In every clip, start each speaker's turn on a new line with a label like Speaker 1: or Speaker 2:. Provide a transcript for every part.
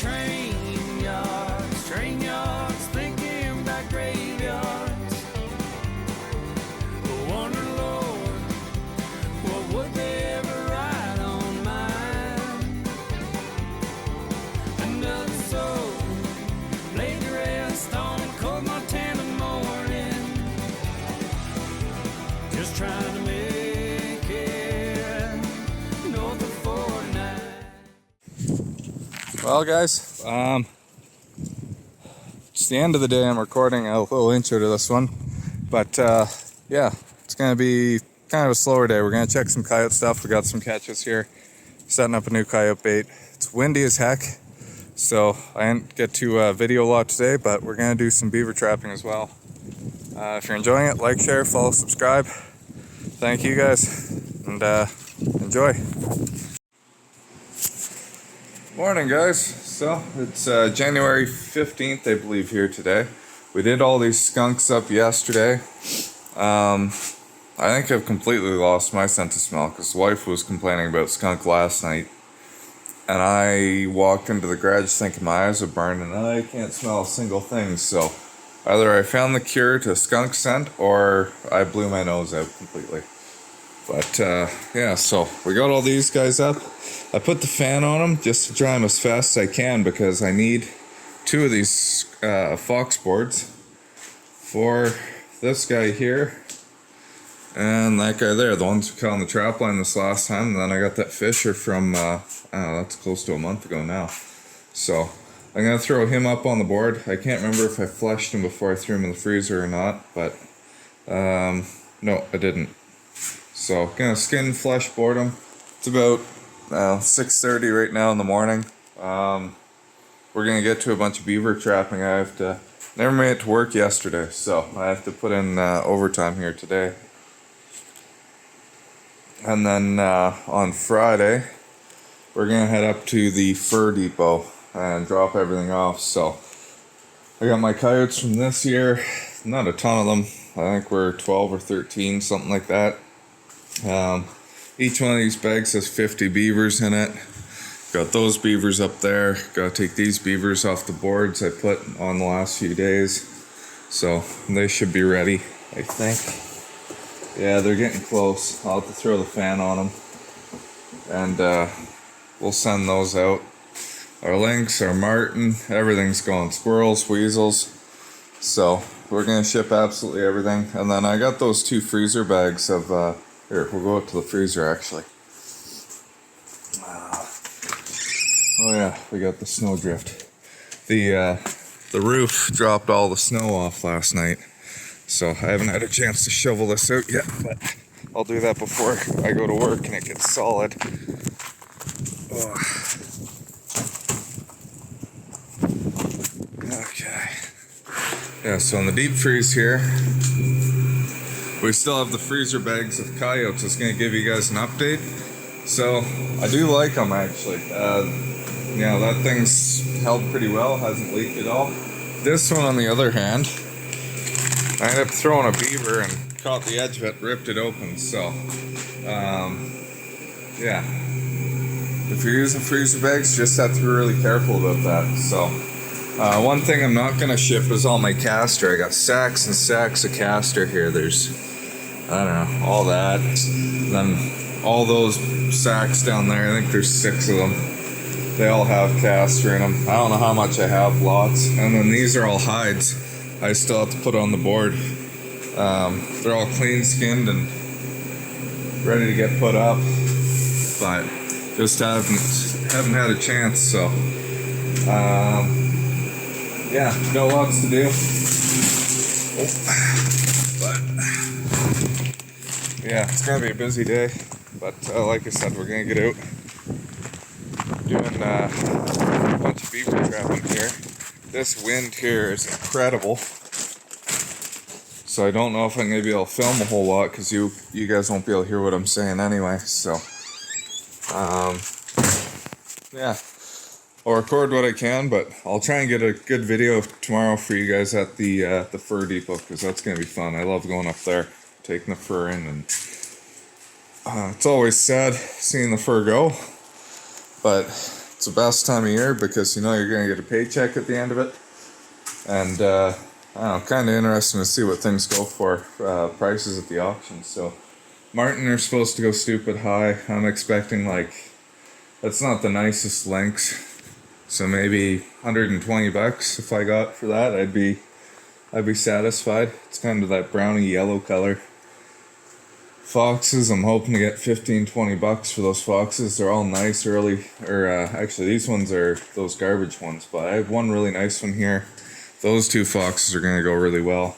Speaker 1: train yards, thinking about graveyards. Wonder, Lord, what would they ever write on mine? Another soul laid to rest on a cold Montana morning, just trying to make it north of 49.
Speaker 2: Well, guys, it's the end of the day. I'm recording a little intro to this one, but yeah, it's gonna be kind of a slower day. We're gonna check some coyote stuff. We got some catches here, setting up a new coyote bait. It's windy as heck, so I didn't get to video a lot today, but we're gonna do some beaver trapping as well. If you're enjoying it, like, share, follow, subscribe. Thank you guys, and enjoy. Morning, guys. So it's January 15th, I believe, here today. We did all these skunks up yesterday. I think I've completely lost my sense of smell because the wife was complaining about skunk last night, and I walked into the garage thinking my eyes are burned and I can't smell a single thing. So either I found the cure to skunk scent or I blew my nose out completely. But yeah, so we got all these guys up. I put the fan on them just to dry them as fast as I can because I need 2 of these fox boards for this guy here and that guy there, the ones we caught on the trap line this last time. And then I got that fisher from, I don't know, that's close to a month ago now. So I'm going to throw him up on the board. I can't remember if I fleshed him before I threw him in the freezer or not, but no, I didn't. So gonna skin flesh board him. It's about 6:30 right now in the morning. We're gonna get to a bunch of beaver trapping. I have to, never made it to work yesterday, so I have to put in overtime here today. And then on Friday, we're gonna head up to the fur depot and drop everything off. So I got my coyotes from this year, not a ton of them. I think we're 12 or 13, something like that. Each one of these bags has 50 beavers in it. Got those beavers up there. Got to take these beavers off the boards I put on the last few days. So they should be ready, I think. Yeah, they're getting close. I'll have to throw the fan on them. And we'll send those out. Our lynx, our marten, everything's going. Squirrels, weasels. So we're going to ship absolutely everything. And then I got those 2 freezer bags of... here, we'll go out to the freezer actually. Oh yeah, we got the snowdrift. The roof dropped all the snow off last night, so I haven't had a chance to shovel this out yet, but I'll do that before I go to work and it gets solid. Oh. Okay. Yeah, so in the deep freeze here, we still have the freezer bags of coyotes. I was going to give you guys an update. So, I do like them actually. Yeah, that thing's held pretty well, hasn't leaked at all. This one, on the other hand, I ended up throwing a beaver and caught the edge of it, ripped it open. So, yeah. If you're using freezer bags, just have to be really careful about that. So, one thing I'm not going to ship is all my castor. I got sacks and sacks of castor here. There's, I don't know, all that. Then all those sacks down there, I think there's 6 of them. They all have castor in them. I don't know how much I have, lots. And then these are all hides I still have to put on the board. They're all clean skinned and ready to get put up, but just haven't had a chance. So yeah, got lots to do. But yeah, it's gonna be a busy day. But like I said, we're gonna get out doing a bunch of beaver trapping here. This wind here is incredible. So I don't know if I'm gonna be able to film a whole lot because you guys won't be able to hear what I'm saying anyway. So yeah, I'll record what I can, but I'll try and get a good video tomorrow for you guys at the fur depot because that's gonna be fun. I love going up there, taking the fur in, and it's always sad seeing the fur go, but It's the best time of year because you know you're gonna get a paycheck at the end of it, and I don't know, kind of interesting to see what things go for prices at the auction. So Martin are supposed to go stupid high. I'm expecting like, that's not the nicest lynx, so maybe $120 if I got for that. I'd be satisfied. It's kind of that browny yellow color. Foxes, I'm hoping to get $15-20 for those foxes. They're all nice early, or actually these ones are those garbage ones, but I have one really nice one here. Those two foxes are going to go really well.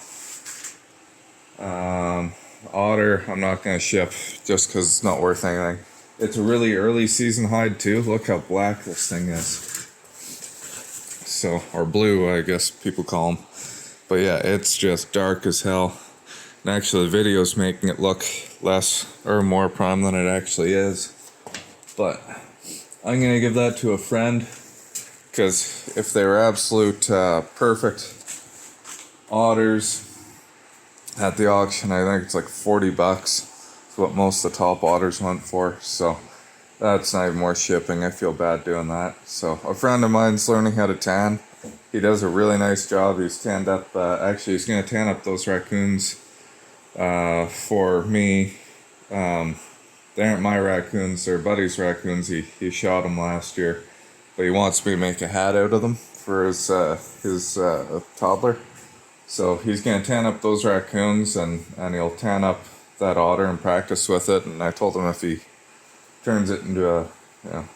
Speaker 2: Otter, I'm not going to ship just because it's not worth anything. It's a really early season hide too. Look how black this thing is. So, or blue, I guess people call them. But yeah, it's just dark as hell. And actually the video's making it look less or more prime than it actually is. But I'm going to give that to a friend, because if they were absolute perfect otters at the auction, I think it's like $40. It's what most of the top otters went for. So that's not even worth shipping. I feel bad doing that. So a friend of mine's learning how to tan. He does a really nice job. He's tanned up, actually he's going to tan up those raccoons for me. They aren't my raccoons, they're Buddy's raccoons. He shot them last year, but he wants me to make a hat out of them for his toddler. So he's going to tan up those raccoons, and he'll tan up that otter and practice with it. And I told him if he turns it into a,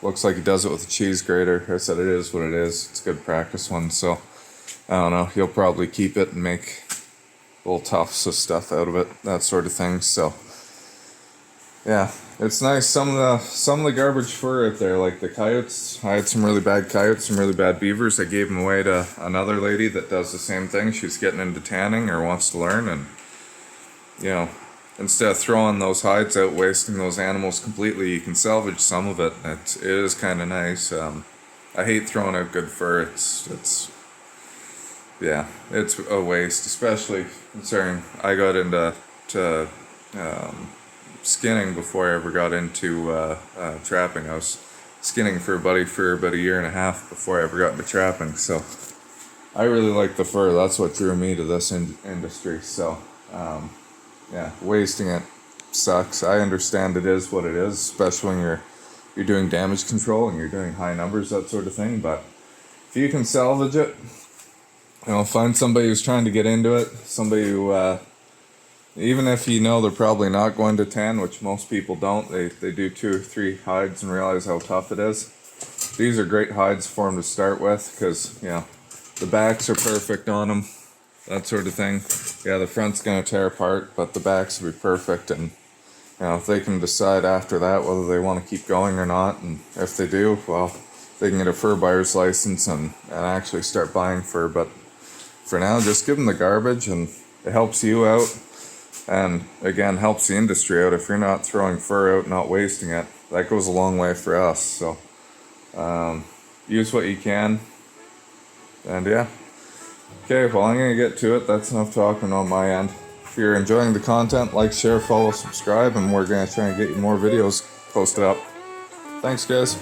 Speaker 2: looks like he does it with a cheese grater, I said it is what it is. It's a good practice one. So I don't know, he'll probably keep it and make little tufts of stuff out of it, that sort of thing. So yeah, it's nice. Some of the garbage fur out there, like the coyotes, I had some really bad coyotes, some really bad beavers. I gave them away to another lady that does the same thing. She's getting into tanning or wants to learn, and instead of throwing those hides out, wasting those animals completely, you can salvage some of it. It is kind of nice. I hate throwing out good fur. It's a waste, especially considering I got into skinning before I ever got into trapping. I was skinning for a buddy for about 1.5 years before I ever got into trapping. So I really like the fur. That's what drew me to this industry. So wasting it sucks. I understand it is what it is, especially when you're doing damage control and you're doing high numbers, that sort of thing. But if you can salvage it, find somebody who's trying to get into it, somebody who, even if they're probably not going to tan, which most people don't, they do 2 or 3 hides and realize how tough it is. These are great hides for them to start with, because, the backs are perfect on them, that sort of thing. Yeah, the front's going to tear apart, but the backs will be perfect, and, if they can decide after that whether they want to keep going or not, and if they do, well, they can get a fur buyer's license and actually start buying fur. But for now, just give them the garbage, and it helps you out, and again helps the industry out. If you're not throwing fur out, not wasting it, that goes a long way for us. So use what you can, and okay, well, I'm gonna get to it. That's enough talking on my end. If you're enjoying the content, like, share, follow, subscribe, and we're gonna try and get you more videos posted up. Thanks, guys.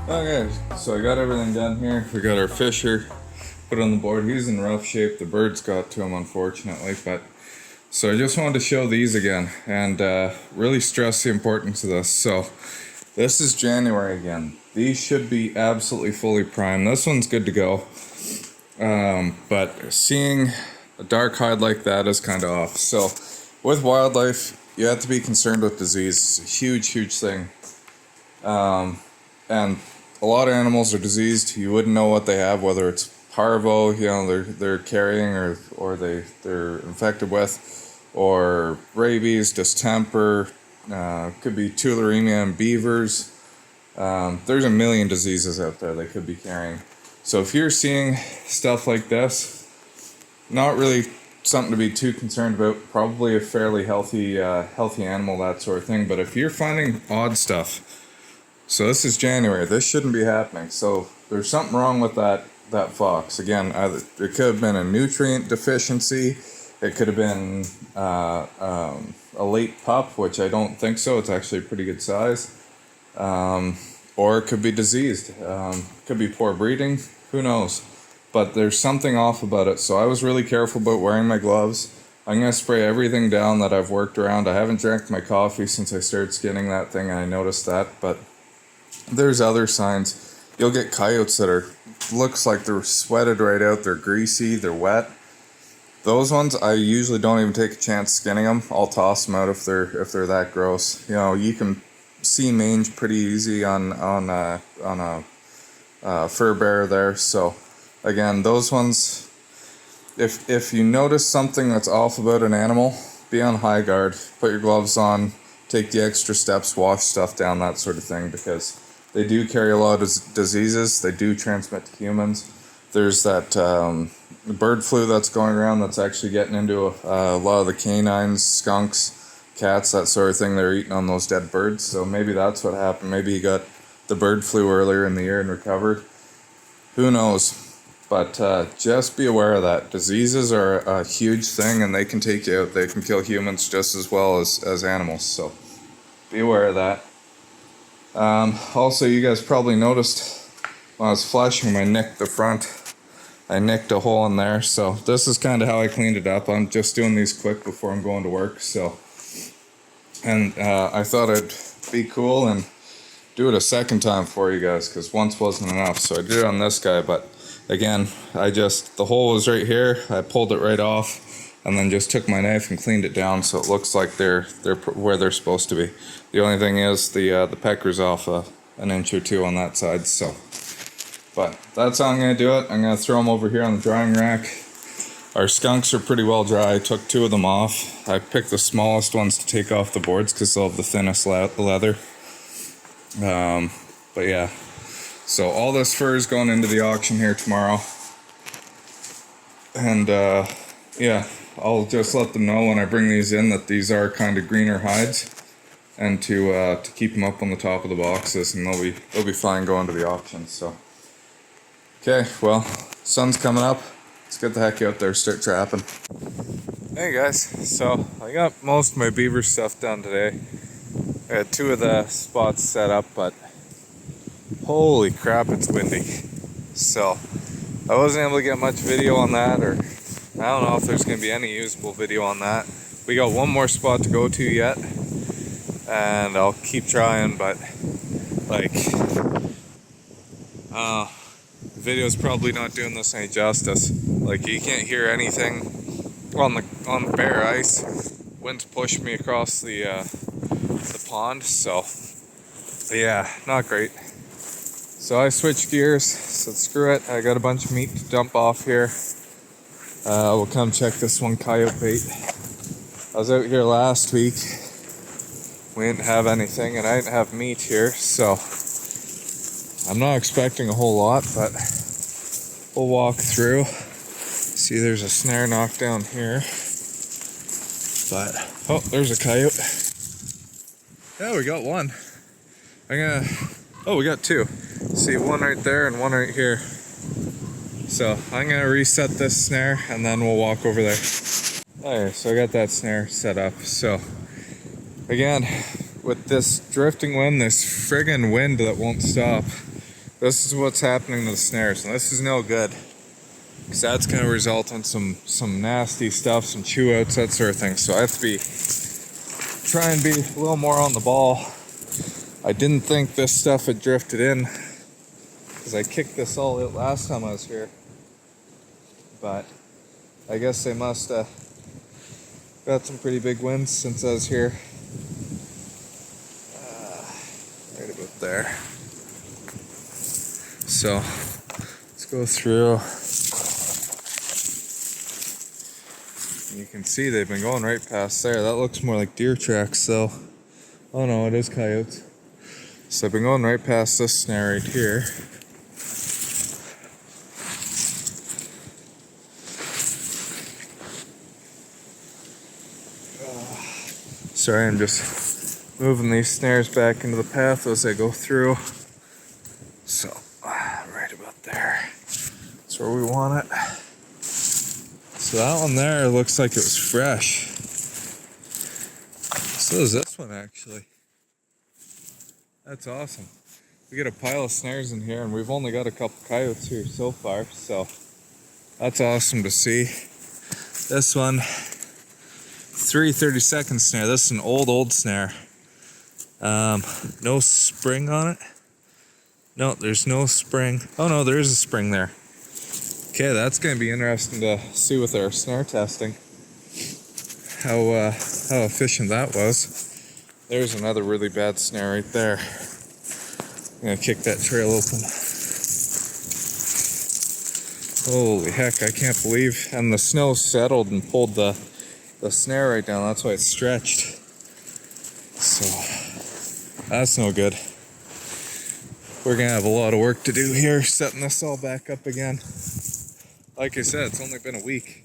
Speaker 2: Okay, so I got everything done here. We got our fisher put on the board. He's in rough shape. The birds got to him, unfortunately. But so I just wanted to show these again and really stress the importance of this. So this is January again. These should be absolutely fully primed. This one's good to go. But seeing a dark hide like that is kind of off. So with wildlife, you have to be concerned with disease. It's a huge, huge thing. And a lot of animals are diseased. You wouldn't know what they have, whether it's parvo, they're carrying or they're infected with, or rabies, distemper, could be tularemia in beavers. There's a million diseases out there they could be carrying. So if you're seeing stuff like this, not really something to be too concerned about. Probably a fairly healthy animal, that sort of thing. But if you're finding odd stuff, so this is January, this shouldn't be happening. So there's something wrong with that fox. Again, it could have been a nutrient deficiency. It could have been a late pup, which I don't think so. It's actually a pretty good size. Or it could be diseased. Could be poor breeding. Who knows? But there's something off about it. So I was really careful about wearing my gloves. I'm going to spray everything down that I've worked around. I haven't drank my coffee since I started skinning that thing, and I noticed that. But there's other signs. You'll get coyotes that looks like they're sweated right out. They're greasy. They're wet. Those ones, I usually don't even take a chance skinning them. I'll toss them out if they're that gross. You know, you can see mange pretty easy on a fur bearer there. So again, those ones, if you notice something that's off about an animal, be on high guard. Put your gloves on. Take the extra steps. Wash stuff down. That sort of thing, because they do carry a lot of diseases. They do transmit to humans. There's that bird flu that's going around that's actually getting into a lot of the canines, skunks, cats, that sort of thing. They're eating on those dead birds. So maybe that's what happened. Maybe he got the bird flu earlier in the year and recovered. Who knows? But just be aware of that. Diseases are a huge thing, and they can take you out. They can kill humans just as well as animals. So be aware of that. Also, you guys probably noticed when I was flashing, I nicked the front. I nicked a hole in there. So this is kind of how I cleaned it up. I'm just doing these quick before I'm going to work. So, and I thought I'd be cool and do it a second time for you guys, because once wasn't enough. So I did it on this guy, but again, the hole was right here. I pulled it right off, and then just took my knife and cleaned it down so it looks like they're where they're supposed to be. The only thing is the pecker's off an inch or two on that side. So, but that's how I'm gonna do it. I'm gonna throw them over here on the drying rack. Our skunks are pretty well dry. I took 2 of them off. I picked the smallest ones to take off the boards because they'll have the thinnest leather. But yeah, so all this fur is going into the auction here tomorrow, and yeah, I'll just let them know when I bring these in that these are kind of greener hides, and to keep them up on the top of the boxes, and they'll be fine going to the auction. So okay, well, sun's coming up. Let's get the heck out there, start trapping. Hey guys, so I got most of my beaver stuff done today. I had 2 of the spots set up, but holy crap, it's windy. So I wasn't able to get much video on that, or I don't know if there's going to be any usable video on that. We got one more spot to go to yet, and I'll keep trying, but like, the video's probably not doing this any justice. Like, you can't hear anything on the bare ice. Wind's pushed me across the pond, so yeah, not great. So I switched gears, so screw it. I got a bunch of meat to dump off here. We'll come check this one coyote bait. I was out here last week. We didn't have anything, and I didn't have meat here, so I'm not expecting a whole lot, but we'll walk through. See, there's a snare knocked down here. But, oh, there's a coyote. Yeah, we got one. We got two. See, one right there and one right here. So, I'm gonna reset this snare and then we'll walk over there. Okay, so I got that snare set up. So, again, with this drifting wind, this friggin' wind that won't stop, this is what's happening to the snares, and this is no good. Because that's going to result in some nasty stuff, some chew outs, that sort of thing. So I have to try and be a little more on the ball. I didn't think this stuff had drifted in, because I kicked this all out last time I was here. But I guess they must have got some pretty big winds since I was here. Right about there. So let's go through. You can see they've been going right past there. That looks more like deer tracks though. Oh no, it is coyotes. So I've been going right past this snare right here. Sorry, I'm just moving these snares back into the path as I go through. So, right about there. That's where we want it. So that one there looks like it was fresh. So is this one actually. That's awesome. We got a pile of snares in here and we've only got a couple coyotes here so far, so that's awesome to see. This one, 3/32 snare. This is an old snare. No spring on it. No, there's no spring. Oh no, there is a spring there. Okay, that's going to be interesting to see with our snare testing. How efficient that was. There's another really bad snare right there. I'm going to kick that trail open. Holy heck, I can't believe. And the snow settled and pulled the snare right down. That's why it's stretched. So, that's no good. We're going to have a lot of work to do here, setting this all back up again. Like I said, it's only been a week.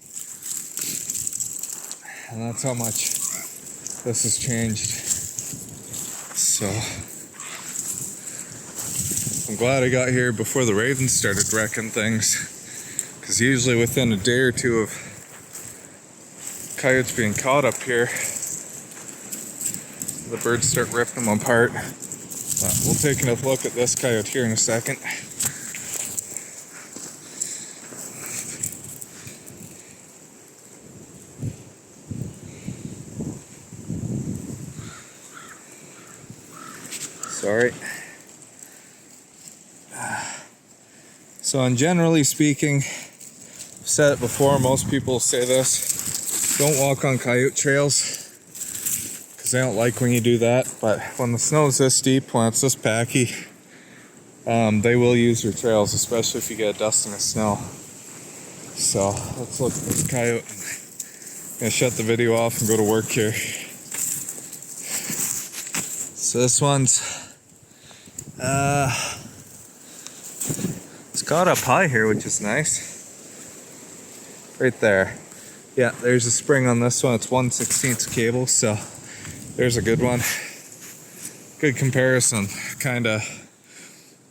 Speaker 2: And that's how much this has changed. So, I'm glad I got here before the ravens started wrecking things. Because usually within a day or two of coyotes being caught up here, the birds start ripping them apart. But we'll take a look at this coyote here in a second. Sorry. So, generally speaking, I've said it before, most people say this, don't walk on coyote trails, because they don't like when you do that, but when the snow's this deep, when it's this packy, they will use your trails, especially if you get a dusting of snow. So, let's look at this coyote. I'm going to shut the video off and go to work here. So this one's it's got up high here, which is nice. Right there. Yeah, there's a spring on this one. It's 1/16 cable, so there's a good one. Good comparison. Kinda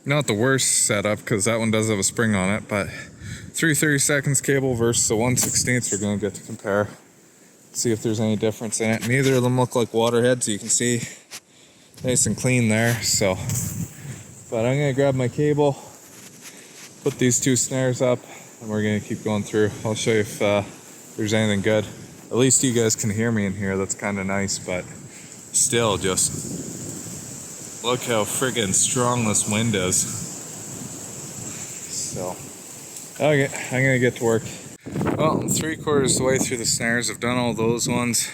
Speaker 2: not the worst setup, because that one does have a spring on it, but 3/32 cable versus the 1/16 we're gonna get to compare. See if there's any difference in it. Neither of them look like waterheads, you can see nice and clean there. So, but I'm gonna grab my cable, put these two snares up, and we're gonna keep going through. I'll show you if there's anything good. At least you guys can hear me in here. That's kind of nice. But still, just look how friggin' strong this wind is. So, okay, I'm gonna get to work. Well, I'm 3/4 of the way through the snares. I've done all those ones.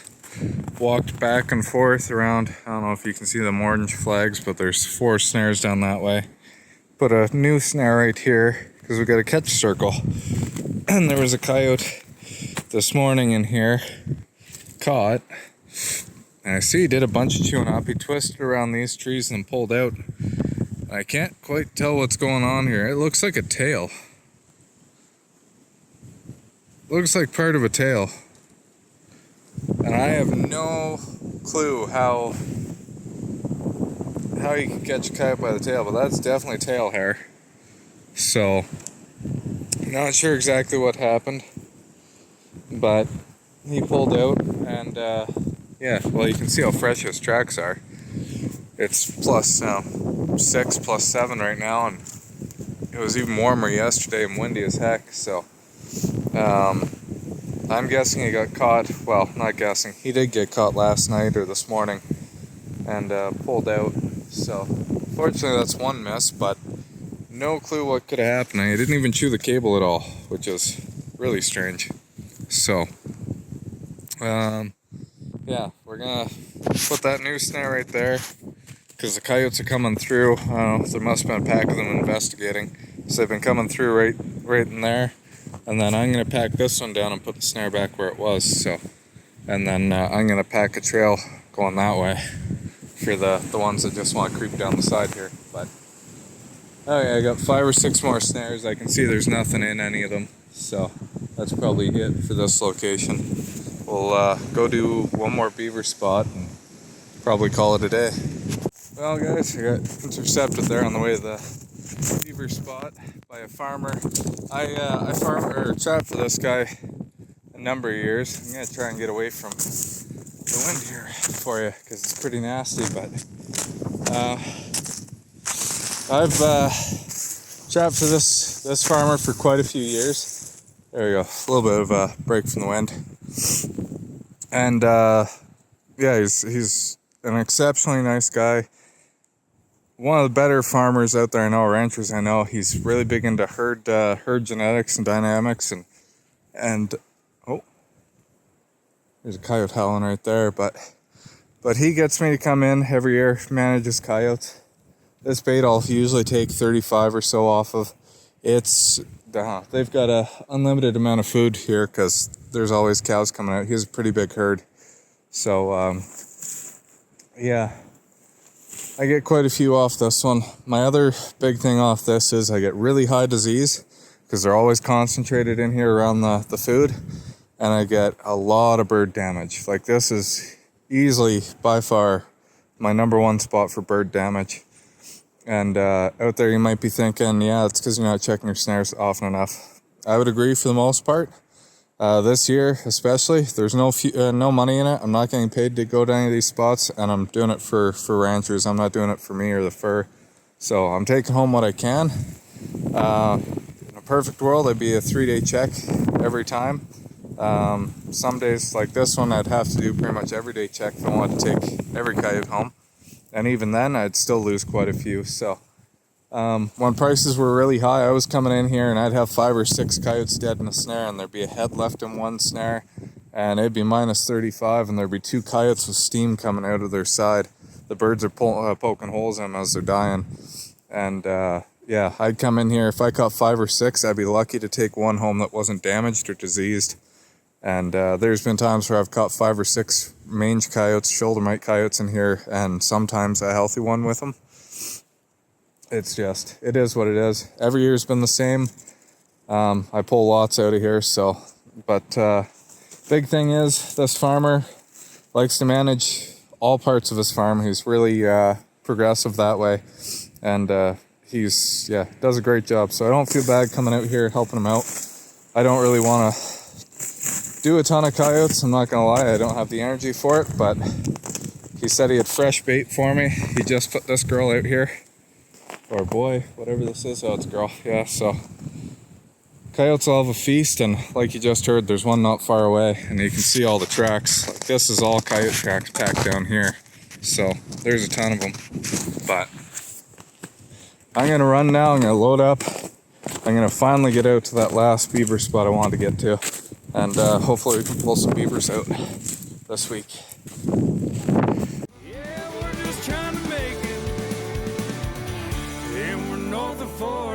Speaker 2: Walked back and forth around. I don't know if you can see them orange flags, but there's 4 snares down that way. Put a new snare right here because we got a catch circle. And there was a coyote this morning in here, caught. And I see he did a bunch of chewing up. He twisted around these trees and pulled out. I can't quite tell what's going on here. It looks like a tail. Looks like part of a tail. And I have no clue how you can catch a coyote by the tail, but that's definitely tail hair. So, not sure exactly what happened, but he pulled out, and yeah, well, you can see how fresh his tracks are. It's plus 6, plus 7 right now, and it was even warmer yesterday and windy as heck. So, I'm guessing he got caught. Well, not guessing. He did get caught last night or this morning, and pulled out. So, fortunately, that's one miss, but no clue what could have happened. He didn't even chew the cable at all, which is really strange. So, yeah, we're gonna put that new snare right there because the coyotes are coming through. I don't know, there must have been a pack of them investigating, so they've been coming through right in there. And then I'm gonna pack this one down and put the snare back where it was. So, and then I'm gonna pack a trail going that way for the ones that just want to creep down the side here. But okay, I got 5 or 6 more snares. I can see there's nothing in any of them, so that's probably it for this location. We'll go do one more beaver spot and probably call it a day. Well, guys, I got intercepted there on the way to the beaver spot by a farmer. I trapped for this guy a number of years. I'm gonna try and get away from the wind here for you because it's pretty nasty. But I've trapped for this farmer for quite a few years. There we go, a little bit of a break from the wind. And yeah, he's an exceptionally nice guy. One of the better farmers out there I know, ranchers I know. He's really big into herd genetics and dynamics, and oh, there's a coyote howling right there. But he gets me to come in every year, manages coyotes. This bait I'll usually take 35 or so off of. They've got a unlimited amount of food here because there's always cows coming out. He has a pretty big herd, so yeah. I get quite a few off this one. My other big thing off this is I get really high disease because they're always concentrated in here around the food, and I get a lot of bird damage. Like, this is easily by far my number 1 spot for bird damage. And out there you might be thinking, yeah, it's because you're not checking your snares often enough. I would agree for the most part. This year especially, there's no money in it. I'm not getting paid to go to any of these spots, and I'm doing it for ranchers. I'm not doing it for me or the fur. So I'm taking home what I can. In a perfect world, I'd be a 3-day check every time. Some days like this one, I'd have to do pretty much every day check if I wanted to take every coyote home. And even then, I'd still lose quite a few. So when prices were really high, I was coming in here and I'd have 5 or 6 coyotes dead in a snare, and there'd be a head left in one snare, and it'd be minus 35, and there'd be 2 coyotes with steam coming out of their side. The birds are poking holes in them as they're dying. And yeah, I'd come in here. If I caught 5 or 6, I'd be lucky to take one home that wasn't damaged or diseased. And there's been times where I've caught 5 or 6 mange coyotes, shoulder mite coyotes in here, and sometimes a healthy one with them. It is what it is. Every year's been the same. I pull lots out of here, so. But big thing is, this farmer likes to manage all parts of his farm. He's really progressive that way, and he's does a great job. So I don't feel bad coming out here helping him out. I don't really want to do a ton of coyotes. I'm not gonna lie, I don't have the energy for it. But he said he had fresh bait for me. He just put this girl out here. Or boy, whatever this is. Oh, it's a girl. Yeah, so coyotes will have a feast, and like you just heard, there's one not far away, and you can see all the tracks. Like, this is all coyote tracks packed down here. So there's a ton of them. But I'm gonna run now. I'm gonna load up. I'm gonna finally get out to that last beaver spot I wanted to get to, and hopefully we can pull some beavers out this week.
Speaker 1: Yeah, we're just trying to make it. And we're north of 40.